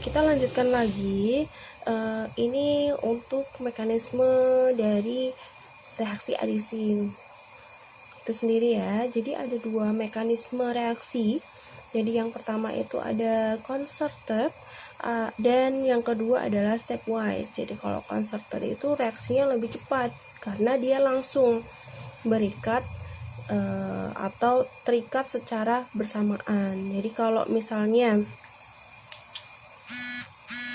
kita lanjutkan lagi. Ini untuk mekanisme dari reaksi adisi itu sendiri ya. Jadi ada dua mekanisme reaksi. Jadi yang pertama itu ada concerted dan yang kedua adalah stepwise. Jadi kalau concerted itu reaksinya lebih cepat karena dia langsung berikat atau terikat secara bersamaan. Jadi kalau misalnya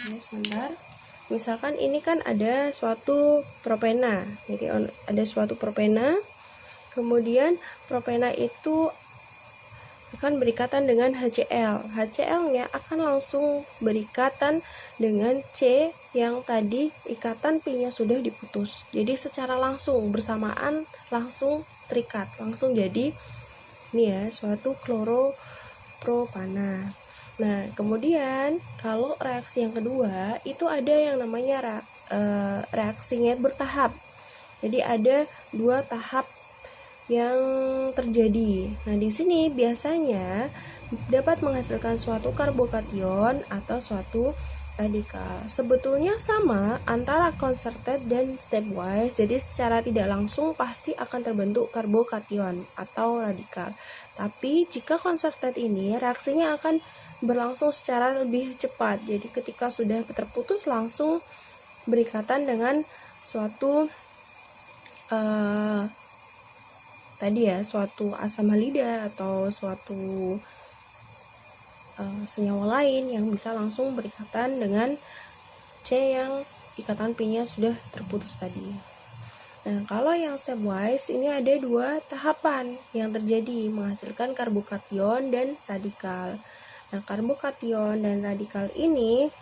ini sebentar. Misalkan ini kan ada suatu propena. Jadi ada suatu propena. Kemudian propena itu akan berikatan dengan HCl. HCl-nya akan langsung berikatan dengan C yang tadi ikatan pi-nya sudah diputus. Jadi secara langsung bersamaan langsung terikat, langsung jadi ini ya suatu kloropropana. Nah, kemudian kalau reaksi yang kedua itu ada yang namanya reaksinya bertahap. Jadi ada dua tahap yang terjadi. Nah, di sini biasanya dapat menghasilkan suatu karbokation atau suatu radikal. Sebetulnya sama antara concerted dan stepwise. Jadi secara tidak langsung pasti akan terbentuk karbokation atau radikal. Tapi jika concerted ini reaksinya akan berlangsung secara lebih cepat. Jadi ketika sudah terputus langsung berikatan dengan suatu tadi ya suatu asam halida atau suatu senyawa lain yang bisa langsung berikatan dengan C yang ikatan pi-nya sudah terputus tadi. Nah, kalau yang stepwise ini ada dua tahapan yang terjadi menghasilkan karbokation dan radikal. Nah, karbokation dan radikal ini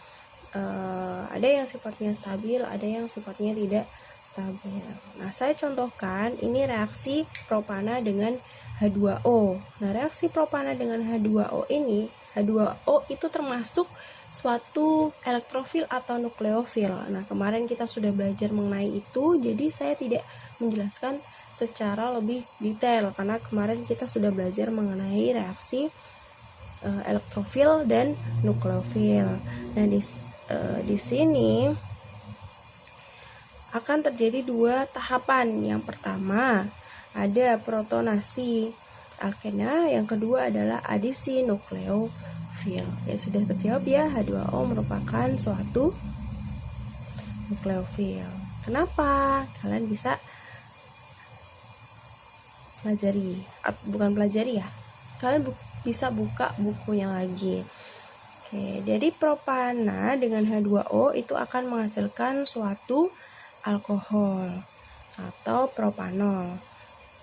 ada yang sifatnya stabil, ada yang sifatnya tidak stabil. Nah, saya contohkan ini reaksi propana dengan H2O. Nah, reaksi propana dengan H2O ini, H2O itu termasuk suatu elektrofil atau nukleofil. Nah, kemarin kita sudah belajar mengenai itu, jadi saya tidak menjelaskan secara lebih detail karena kemarin kita sudah belajar mengenai reaksi elektrofil dan nukleofil. Nah, di sini akan terjadi dua tahapan. Yang pertama ada protonasi alkena, yang kedua adalah adisi nukleofil. Ya sudah terjawab ya, H2O merupakan suatu nukleofil. Kenapa? Kalian bisa pelajari, bukan pelajari ya. Kalian bisa buka bukunya lagi. Oke, jadi propana dengan H2O itu akan menghasilkan suatu alkohol atau propanol.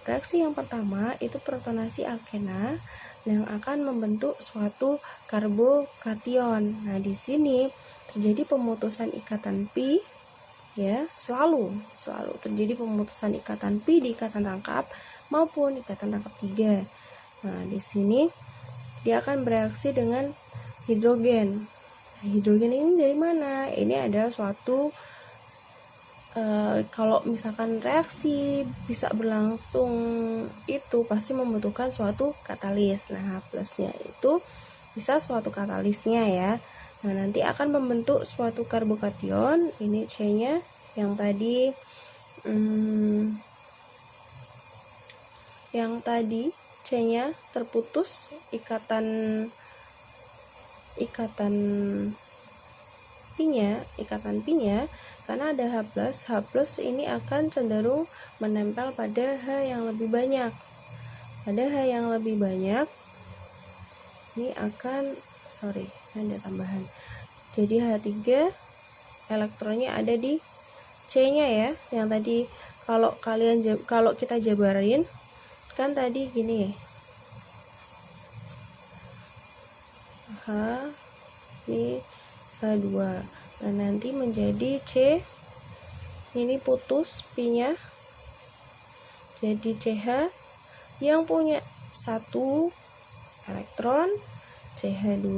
Reaksi yang pertama itu protonasi alkena yang akan membentuk suatu karbokation. Nah, di sini terjadi pemutusan ikatan pi ya, selalu terjadi pemutusan ikatan pi di ikatan rangkap maupun ikatan rangkap 3. Nah, di sini dia akan bereaksi dengan hidrogen. Nah, hidrogen ini dari mana? Ini adalah suatu kalau misalkan reaksi bisa berlangsung itu pasti membutuhkan suatu katalis. Nah, plusnya itu bisa suatu katalisnya ya. Nah, nanti akan membentuk suatu karbokation. Ini C-nya yang tadi C-nya terputus ikatan pi-nya karena ada H+ ini akan cenderung menempel pada H yang lebih banyak. Pada H yang lebih banyak ini akan ada tambahan. Jadi H3 elektronnya ada di C-nya ya. Yang tadi kalau kita jabarin kan tadi gini. H ini H2. Nah, nanti menjadi C. Ini putus pi-nya. Jadi CH yang punya satu elektron, CH2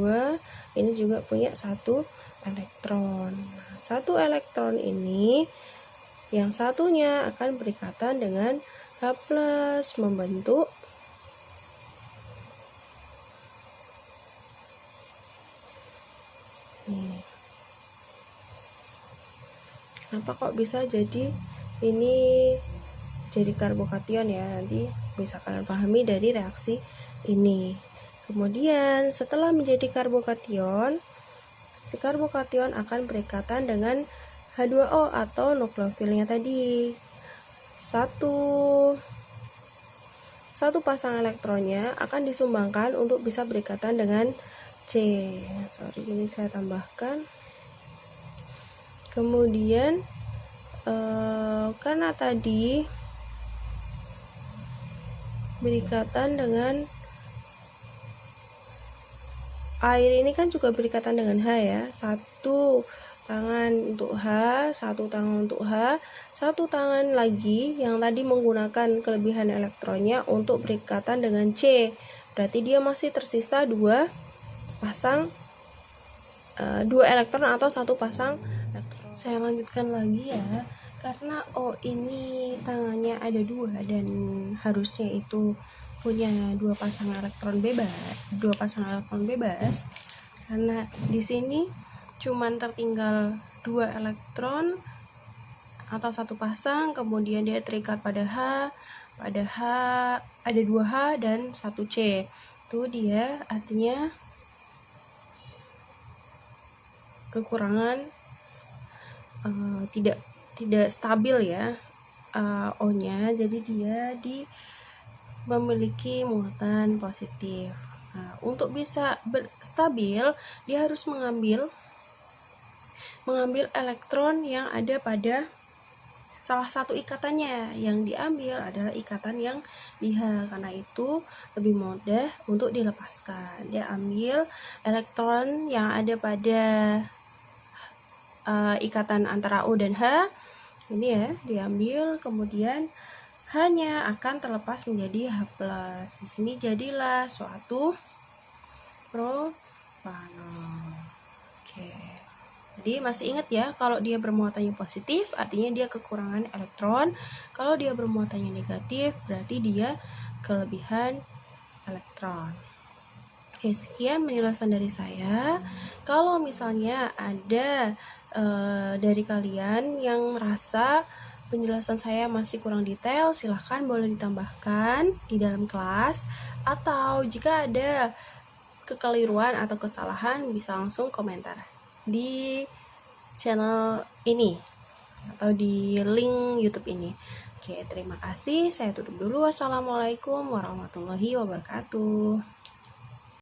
ini juga punya satu elektron. Nah, satu elektron ini yang satunya akan berikatan dengan H+ membentuk Nih. Kenapa kok bisa jadi ini jadi karbokation ya? Nanti bisa kalian pahami dari reaksi ini. Kemudian setelah menjadi karbokation, si karbokation akan berikatan dengan H2O atau nukleofilnya tadi. Satu pasang elektronnya akan disumbangkan untuk bisa berikatan dengan C. Ini saya tambahkan. Kemudian karena tadi berikatan dengan air, ini kan juga berikatan dengan H ya. Satu tangan untuk H, satu tangan untuk H, satu tangan lagi yang tadi menggunakan kelebihan elektronnya untuk berikatan dengan C. Berarti dia masih tersisa dua elektron atau satu pasang elektron. Saya lanjutkan lagi ya, karena O ini tangannya ada dua dan harusnya itu punya dua pasang elektron bebas. Karena di sini cuman tertinggal dua elektron atau satu pasang, kemudian dia terikat pada H, ada 2H dan 1 C. Itu dia artinya kekurangan tidak stabil ya O-nya, jadi dia memiliki muatan positif. Nah, untuk bisa stabil, dia harus mengambil elektron yang ada pada salah satu ikatannya. Yang diambil adalah ikatan yang di H, karena itu lebih mudah untuk dilepaskan. Dia ambil elektron yang ada pada ikatan antara O dan H, ini ya, diambil, kemudian H-nya akan terlepas menjadi H+. Di sini jadilah suatu propanol. Oke. Jadi masih ingat ya, kalau dia bermuatannya positif artinya dia kekurangan elektron. Kalau dia bermuatannya negatif berarti dia kelebihan elektron. Oke, sekian penjelasan dari saya. Kalau misalnya ada dari kalian yang merasa penjelasan saya masih kurang detail, silahkan boleh ditambahkan di dalam kelas, atau jika ada kekeliruan atau kesalahan bisa langsung komentar di channel ini atau di link YouTube ini. Oke, terima kasih. Saya tutup dulu. Wassalamualaikum warahmatullahi wabarakatuh.